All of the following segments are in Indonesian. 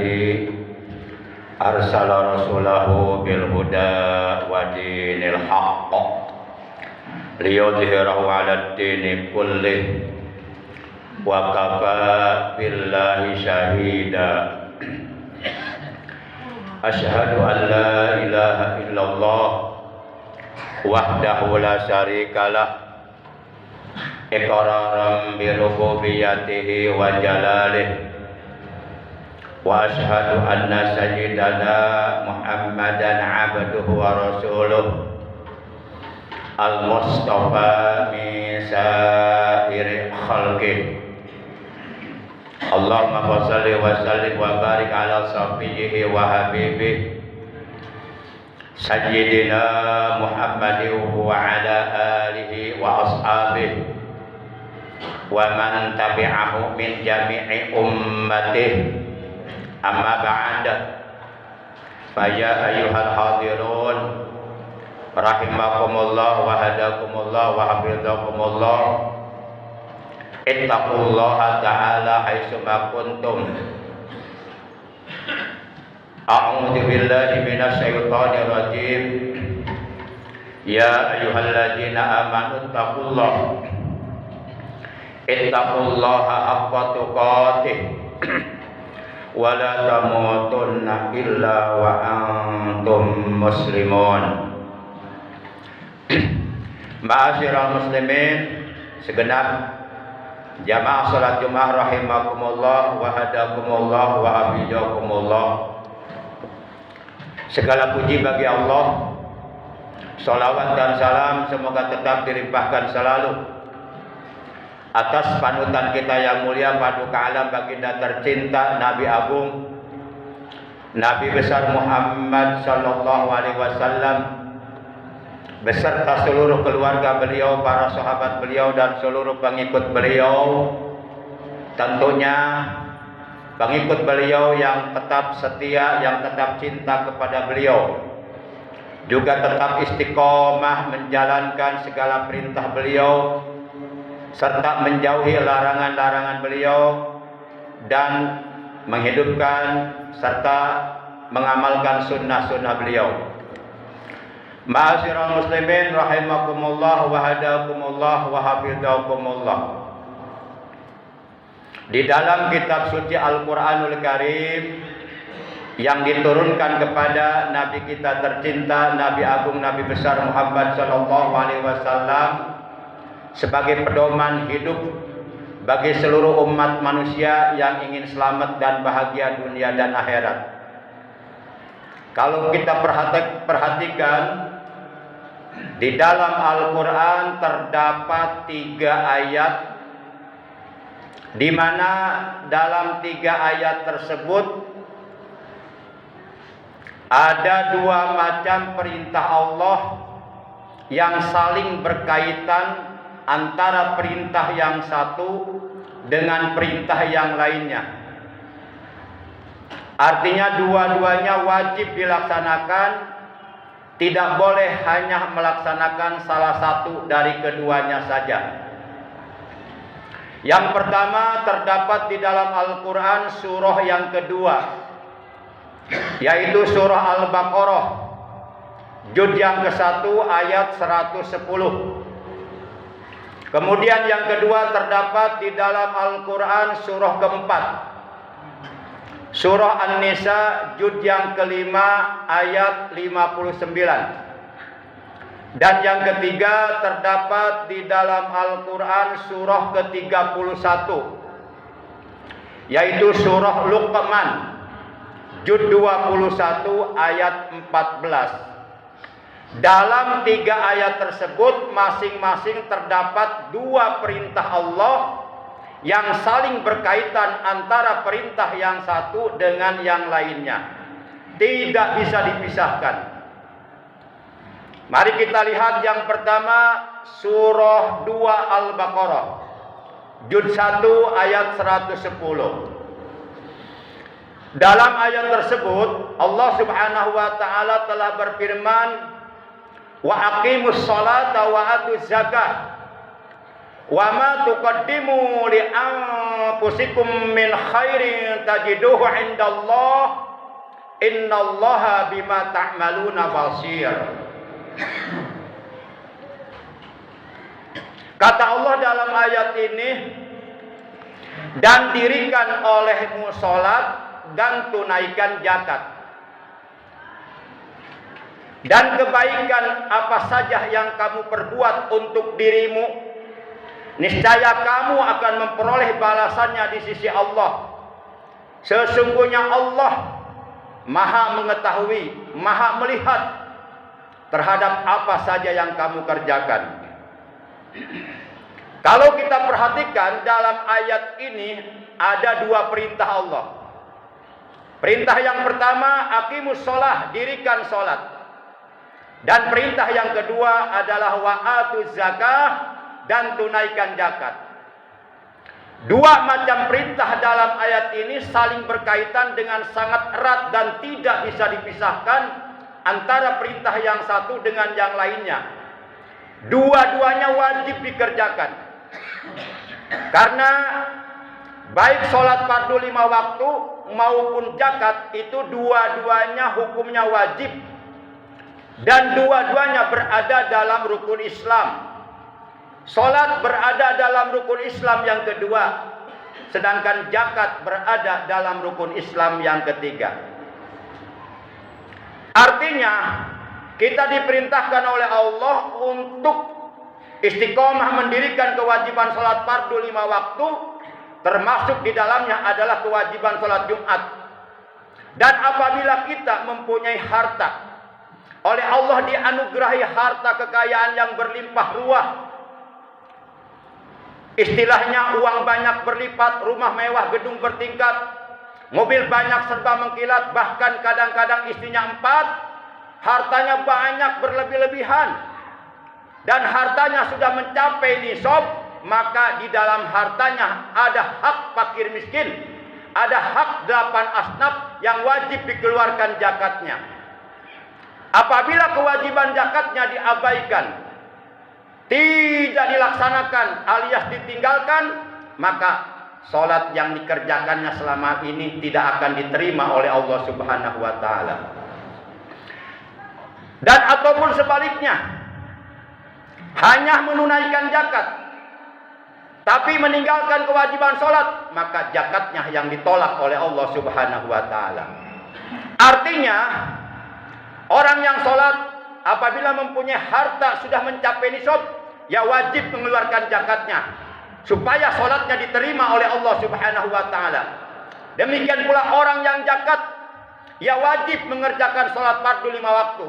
الذي أرسل رسوله بالهدى ودين الحق ليظهره على الدين كله وكفى بالله شهيدا أشهد أن لا إله إلا الله وحده لا شريك له إقرارا بربوبيته وجلاله وأشهد أن سيدنا محمدا عبده ورسوله المصطفى من سائر خلقه اللهم صل وسلم وبارك على صفيه وحبيبه سيدنا محمد وعلى آله وأصحابه ومن تبعه من جميع أمته أما بعد فيا أيها الحاضرون رحمكم الله وهداكم الله وحفظكم الله اتقوا الله تعالى حيثما كنتم أعوذ بالله من الشيطان الرجيم يا أيها الذين آمنوا اتقوا الله حق تقاته ولا تموتن إلا وأنتم مسلمون. Ma'asyiral muslimin segenap jamaah salat Jumat rahimakumullah wa hadakumullah wa abidakumullah. Segala puji bagi Allah, salawat dan salam semoga tetap dilimpahkan selalu atas panutan kita yang mulia paduka alam baginda tercinta Nabi Agung Nabi besar Muhammad sallallahu alaihi wasallam beserta seluruh keluarga beliau, para sahabat beliau dan seluruh pengikut beliau. Tentunya pengikut beliau yang tetap setia, yang tetap cinta kepada beliau, juga tetap istiqomah menjalankan segala perintah beliau serta menjauhi larangan-larangan beliau dan menghidupkan serta mengamalkan sunnah-sunnah beliau. Ma'asyiral muslimin rahimakumullah wa hadakumullah wa hafizakumullah. Di dalam kitab suci Al-Qur'anul Karim yang diturunkan kepada Nabi kita tercinta, Nabi Agung, Nabi besar Muhammad sallallahu alaihi wasallam sebagai pedoman hidup bagi seluruh umat manusia yang ingin selamat dan bahagia dunia dan akhirat. Kalau kita perhatikan di dalam Al-Quran terdapat 3 ayat, di mana dalam 3 ayat tersebut ada 2 macam perintah Allah yang saling berkaitan antara perintah yang satu dengan perintah yang lainnya. Artinya dua-duanya wajib dilaksanakan, tidak boleh hanya melaksanakan salah satu dari keduanya saja. Yang pertama terdapat di dalam Al-Quran surah yang kedua, yaitu surah Al-Baqarah juz yang ke-1 ayat 110. Kemudian yang kedua terdapat di dalam Al-Quran surah keempat, surah An-Nisa juz yang ke-5 ayat 59. Dan yang ketiga terdapat di dalam Al-Quran surah ke-31, yaitu surah Luqman juz 21 ayat 14. Dalam 3 ayat tersebut masing-masing terdapat 2 perintah Allah yang saling berkaitan antara perintah yang satu dengan yang lainnya, tidak bisa dipisahkan. Mari kita lihat yang pertama, surah 2 Al-Baqarah juz 1 ayat 110. Dalam ayat tersebut Allah Subhanahu wa taala telah berfirman, wa aqimus sholata wa atuz zakah Wa ma tuqaddimu li anfusikum min khairin tajiduhu indallah innallaha bima ta'maluna basir. Kata Allah dalam ayat ini, dan dirikan olehmu sholat dan tunaikan zakat. Dan kebaikan apa saja yang kamu perbuat untuk dirimu, niscaya kamu akan memperoleh balasannya di sisi Allah. Sesungguhnya Allah Maha mengetahui, Maha melihat terhadap apa saja yang kamu kerjakan. Kalau kita perhatikan dalam ayat ini ada dua perintah Allah. Perintah yang pertama, aqimus sholah, dirikan sholat. Dan perintah yang kedua adalah wa'atuz zakah, dan tunaikan zakat. Dua macam perintah dalam ayat ini saling berkaitan dengan sangat erat dan tidak bisa dipisahkan antara perintah yang satu dengan yang lainnya. Dua-duanya wajib dikerjakan. Karena baik sholat fardu 5 waktu maupun zakat itu dua-duanya hukumnya wajib. Dan dua-duanya berada dalam rukun Islam. Sholat berada dalam rukun Islam yang kedua, sedangkan zakat berada dalam rukun Islam yang ketiga. Artinya kita diperintahkan oleh Allah untuk istiqomah mendirikan kewajiban sholat fardu 5 waktu, termasuk di dalamnya adalah kewajiban sholat Jumat. Dan apabila kita mempunyai harta, oleh Allah dianugerahi harta kekayaan yang berlimpah ruah, istilahnya uang banyak berlipat, rumah mewah, gedung bertingkat, mobil banyak serba mengkilat, bahkan kadang-kadang istrinya 4, hartanya banyak berlebih-lebihan, dan hartanya sudah mencapai nisab, maka di dalam hartanya ada hak fakir miskin, ada hak 8 asnaf yang wajib dikeluarkan zakatnya. Apabila kewajiban zakatnya diabaikan, tidak dilaksanakan alias ditinggalkan, maka sholat yang dikerjakannya selama ini tidak akan diterima oleh Allah Subhanahu wa Ta'ala. Dan ataupun sebaliknya, hanya menunaikan zakat tapi meninggalkan kewajiban sholat, maka zakatnya yang ditolak oleh Allah Subhanahu wa Ta'ala. Artinya orang yang sholat apabila mempunyai harta sudah mencapai nisab, ya wajib mengeluarkan zakatnya supaya sholatnya diterima oleh Allah Subhanahu wa Ta'ala. Demikian pula orang yang zakat, ya wajib mengerjakan sholat fardu 5 waktu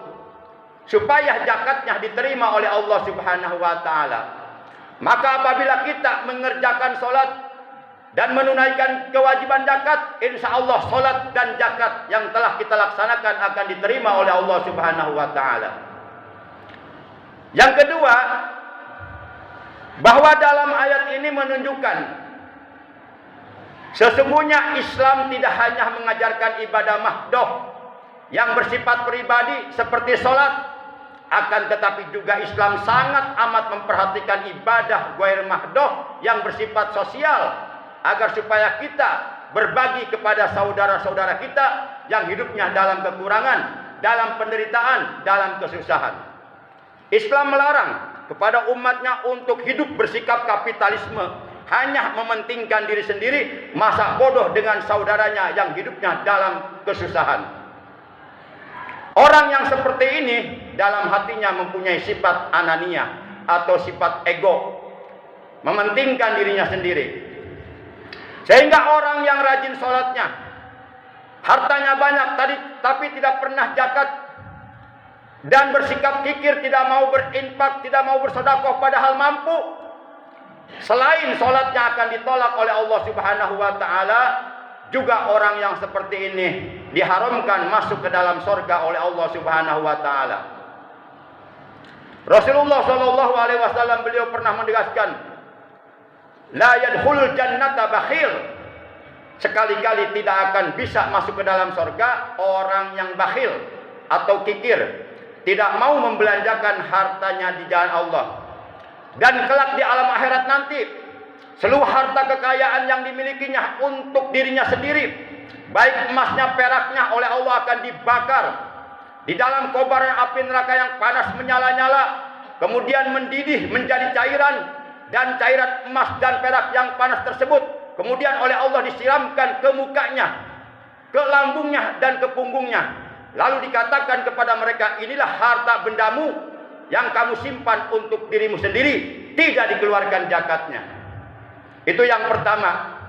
supaya zakatnya diterima oleh Allah Subhanahu wa Ta'ala. Maka apabila kita mengerjakan sholat dan menunaikan kewajiban zakat, insya Allah sholat dan zakat yang telah kita laksanakan akan diterima oleh Allah Subhanahu wa Ta'ala. Yang kedua, bahwa dalam ayat ini menunjukkan sesungguhnya Islam tidak hanya mengajarkan ibadah mahdoh yang bersifat pribadi seperti sholat, akan tetapi juga Islam sangat amat memperhatikan ibadah ghair mahdoh yang bersifat sosial, agar supaya kita berbagi kepada saudara-saudara kita yang hidupnya dalam kekurangan, dalam penderitaan, dalam kesusahan. Islam melarang kepada umatnya untuk hidup bersikap kapitalisme, hanya mementingkan diri sendiri, masa bodoh dengan saudaranya yang hidupnya dalam kesusahan. Orang yang seperti ini dalam hatinya mempunyai sifat anania atau sifat ego, mementingkan dirinya sendiri. Sehingga orang yang rajin sholatnya, hartanya banyak tapi tidak pernah zakat, dan bersikap kikir, tidak mau berinfak, tidak mau bersedekah padahal mampu, selain sholatnya akan ditolak oleh Allah Subhanahu wa Ta'ala, juga orang yang seperti ini diharamkan masuk ke dalam surga oleh Allah Subhanahu wa Ta'ala. Rasulullah Shallallahu alaihi wasallam beliau pernah menegaskan, la yadkhulul jannata bakhil, sekali-kali tidak akan bisa masuk ke dalam surga orang yang bakhil atau kikir, tidak mau membelanjakan hartanya di jalan Allah. Dan kelak di alam akhirat nanti, seluruh harta kekayaan yang dimilikinya untuk dirinya sendiri, baik emasnya, peraknya, oleh Allah akan dibakar di dalam kobaran api neraka yang panas menyala-nyala, kemudian mendidih menjadi cairan, dan cairan emas dan perak yang panas tersebut kemudian oleh Allah disiramkan ke mukanya, ke lambungnya, dan ke punggungnya. Lalu dikatakan kepada mereka, inilah harta bendamu yang kamu simpan untuk dirimu sendiri, tidak dikeluarkan zakatnya. Itu yang pertama.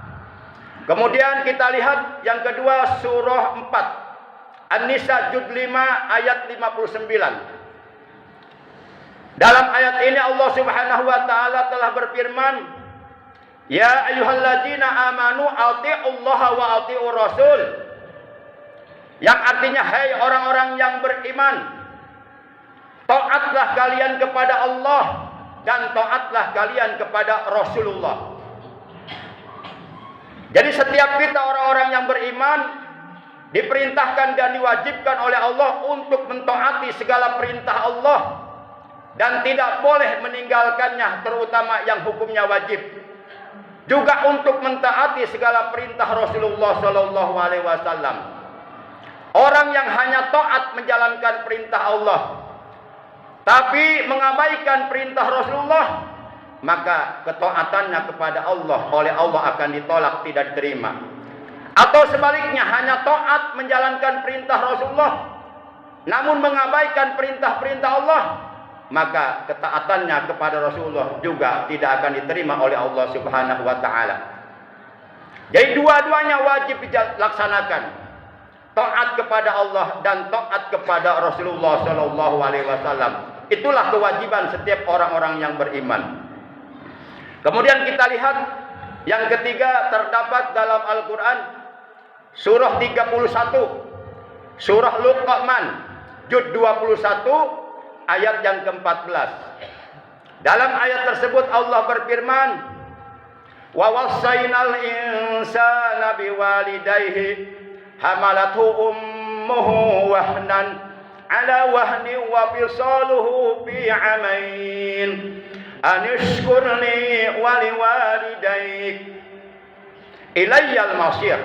Kemudian kita lihat yang kedua, surah 4 An-Nisa juz 5 ayat 59. Dalam ayat ini Allah Subhanahu wa taala telah berfirman, ya ayyuhalladzina amanu atiiullaha wa atiiur rasul. Yang artinya, hai orang-orang yang beriman, taatlah kalian kepada Allah dan taatlah kalian kepada Rasulullah. Jadi setiap kita orang-orang yang beriman diperintahkan dan diwajibkan oleh Allah untuk mentaati segala perintah Allah dan tidak boleh meninggalkannya, terutama yang hukumnya wajib. Juga untuk mentaati segala perintah Rasulullah sallallahu alaihi wasallam. Orang yang hanya taat menjalankan perintah Allah tapi mengabaikan perintah Rasulullah, maka ketaatannya kepada Allah oleh Allah akan ditolak, tidak diterima. Atau sebaliknya, hanya taat menjalankan perintah Rasulullah namun mengabaikan perintah-perintah Allah, maka ketaatannya kepada Rasulullah juga tidak akan diterima oleh Allah Subhanahu wa taala. Jadi dua-duanya wajib dilaksanakan. Taat kepada Allah dan taat kepada Rasulullah sallallahu alaihi wasallam. Itulah kewajiban setiap orang-orang yang beriman. Kemudian kita lihat yang ketiga, terdapat dalam Al-Qur'an surah 31, surah Luqman juz 21 ayat yang ke-14. Dalam ayat tersebut Allah berfirman, wa wassaynal insana biwalidayhi hamalathu ummuhu wahnan ala wahni wa fisaluhu fi amain anishkurni wa liwalidayk ilayyal masir.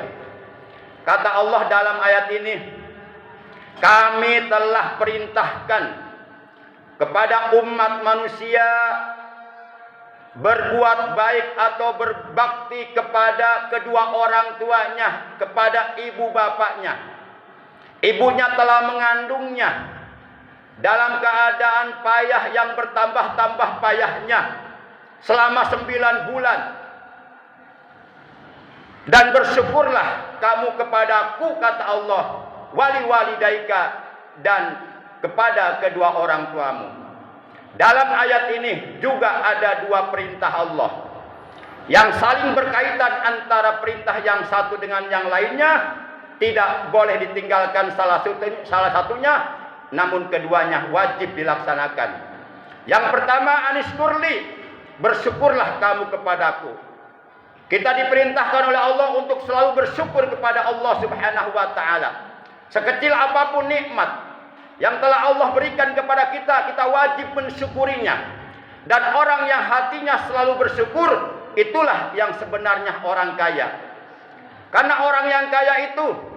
Kata Allah dalam ayat ini, kami telah perintahkan kepada umat manusia berbuat baik atau berbakti kepada kedua orang tuanya, kepada ibu bapaknya. Ibunya telah mengandungnya dalam keadaan payah yang bertambah-tambah payahnya selama 9 bulan. Dan bersyukurlah kamu kepadaku, kata Allah, wali walidaika, dan kepada kedua orang tuamu. Dalam ayat ini juga ada dua perintah Allah yang saling berkaitan antara perintah yang satu dengan yang lainnya. Tidak boleh ditinggalkan salah satunya, namun keduanya wajib dilaksanakan. Yang pertama, anishkurli, bersyukurlah kamu kepadaku. Kita diperintahkan oleh Allah untuk selalu bersyukur kepada Allah Subhanahu wa taala. Sekecil apapun nikmat yang telah Allah berikan kepada kita, kita wajib mensyukurinya. Dan orang yang hatinya selalu bersyukur, itulah yang sebenarnya orang kaya. Karena orang yang kaya itu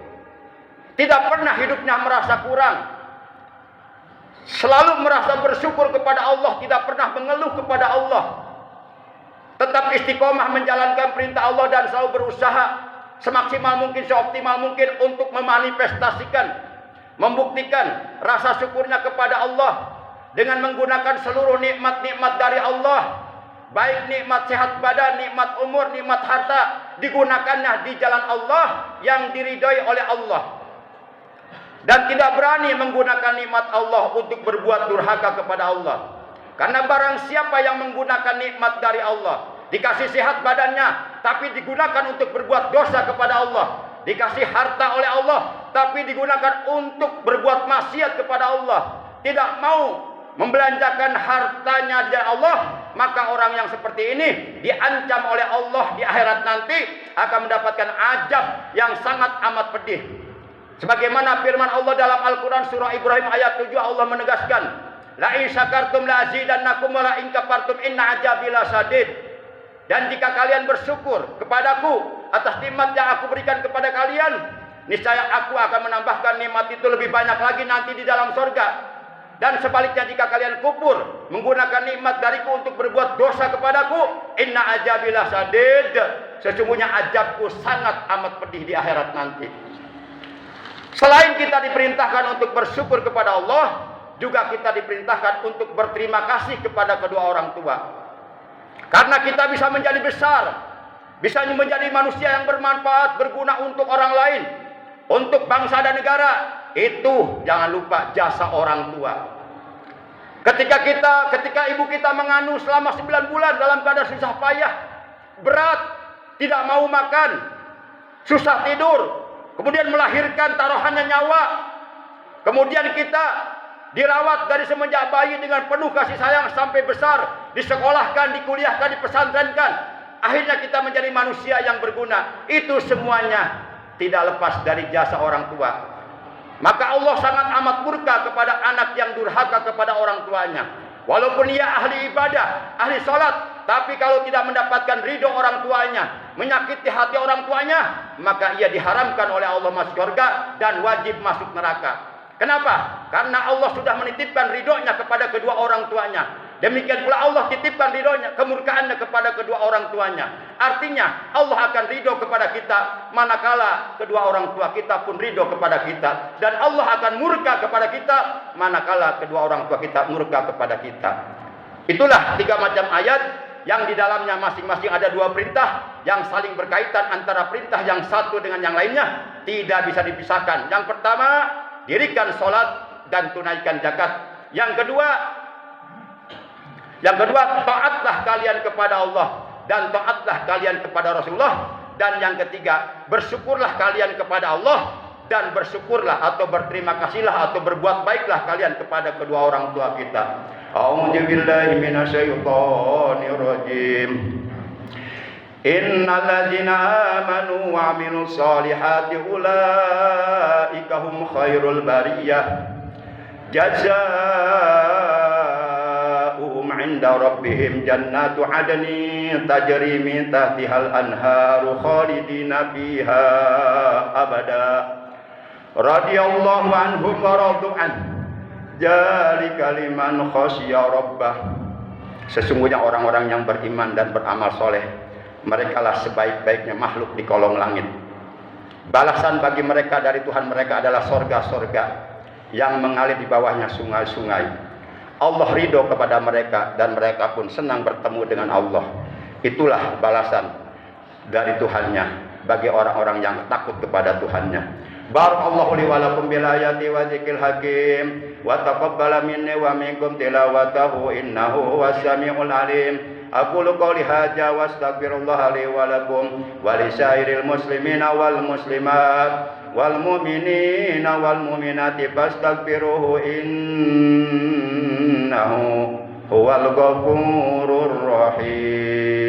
tidak pernah hidupnya merasa kurang, selalu merasa bersyukur kepada Allah, tidak pernah mengeluh kepada Allah, tetap istiqomah menjalankan perintah Allah dan selalu berusaha semaksimal mungkin, seoptimal mungkin untuk memanifestasikan, membuktikan rasa syukurnya kepada Allah dengan menggunakan seluruh nikmat-nikmat dari Allah, baik nikmat sehat badan, nikmat umur, nikmat harta, digunakannya di jalan Allah yang diridhai oleh Allah, dan tidak berani menggunakan nikmat Allah untuk berbuat durhaka kepada Allah. Karena barang siapa yang menggunakan nikmat dari Allah, dikasih sehat badannya tapi digunakan untuk berbuat dosa kepada Allah, dikasih harta oleh Allah tapi digunakan untuk berbuat maksiat kepada Allah, tidak mau membelanjakan hartanya di Allah, maka orang yang seperti ini diancam oleh Allah di akhirat nanti akan mendapatkan azab yang sangat amat pedih. Sebagaimana firman Allah dalam Al-Quran surah Ibrahim ayat 7, Allah menegaskan, La in syakartum la azidannakum wa la in kafartum inna adzabi lasadid. Dan jika kalian bersyukur kepadaku atas nikmat yang aku berikan kepada kalian, niscaya aku akan menambahkan nikmat itu lebih banyak lagi nanti di dalam surga. Dan sebaliknya jika kalian kufur menggunakan nikmat dariku untuk berbuat dosa kepadaku, inna adzabi lasadid. Sesungguhnya azabku sangat amat pedih di akhirat nanti. Selain kita diperintahkan untuk bersyukur kepada Allah, juga kita diperintahkan untuk berterima kasih kepada kedua orang tua. Karena kita bisa menjadi besar, bisa menjadi manusia yang bermanfaat, berguna untuk orang lain, untuk bangsa dan negara. Itu jangan lupa jasa orang tua. Ketika ibu kita mengandung selama 9 bulan dalam keadaan susah payah, berat, tidak mau makan, susah tidur, kemudian melahirkan taruhannya nyawa. Kemudian kita dirawat dari semenjak bayi dengan penuh kasih sayang sampai besar, disekolahkan, dikuliahkan, dipesantrenkan. Akhirnya kita menjadi manusia yang berguna. Itu semuanya tidak lepas dari jasa orang tua. Maka Allah sangat amat murka kepada anak yang durhaka kepada orang tuanya. Walaupun ia ahli ibadah, ahli sholat, tapi kalau tidak mendapatkan ridho orang tuanya, menyakiti hati orang tuanya, maka ia diharamkan oleh Allah masuk surga dan wajib masuk neraka. Kenapa? Karena Allah sudah menitipkan ridhonya kepada kedua orang tuanya. Demikian pula Allah titipkan ridhonya, kemurkaannya kepada kedua orang tuanya. Artinya Allah akan ridho kepada kita manakala kedua orang tua kita pun ridho kepada kita. Dan Allah akan murka kepada kita manakala kedua orang tua kita murka kepada kita. Itulah 3 macam ayat yang di dalamnya masing-masing ada 2 perintah yang saling berkaitan antara perintah yang satu dengan yang lainnya. Tidak bisa dipisahkan. Yang pertama, dirikan sholat dan tunaikan zakat. Yang kedua, taatlah kalian kepada Allah dan taatlah kalian kepada Rasulullah. Dan yang ketiga, bersyukurlah kalian kepada Allah dan bersyukurlah atau berterima kasihlah atau berbuat baiklah kalian kepada kedua orang tua kita. A'udzubillahi minasyaitonir rajim. Innal ladzina amanu wa 'amilus solihati ulaika hum khairul bariyah. Jazaa'uhum 'inda rabbihim jannatu 'adnin tajri min tahtihal anharu khalidina fiha abada. Radhiyallahu anhum wa radu an. Dzalika liman khasya rabbah. Sesungguhnya orang-orang yang beriman dan beramal soleh, merekalah sebaik-baiknya makhluk di kolong langit. Balasan bagi mereka dari Tuhan mereka adalah sorga-sorga yang mengalir di bawahnya sungai-sungai. Allah ridho kepada mereka dan mereka pun senang bertemu dengan Allah. Itulah balasan dari Tuhannya bagi orang-orang yang takut kepada Tuhannya. Barakallahu li wa lakum bil ayati wa dzikril hakim wa taqabbala minni wa minkum tilawatahu innahu huwas samiul alim. Aqulu qouli hadza wa astaghfirullah li wa lakum wa li sairil muslimina wal muslimat wal mu'minina wal mu'minati fastaghfiruhu innahu huwal ghafurur rahim.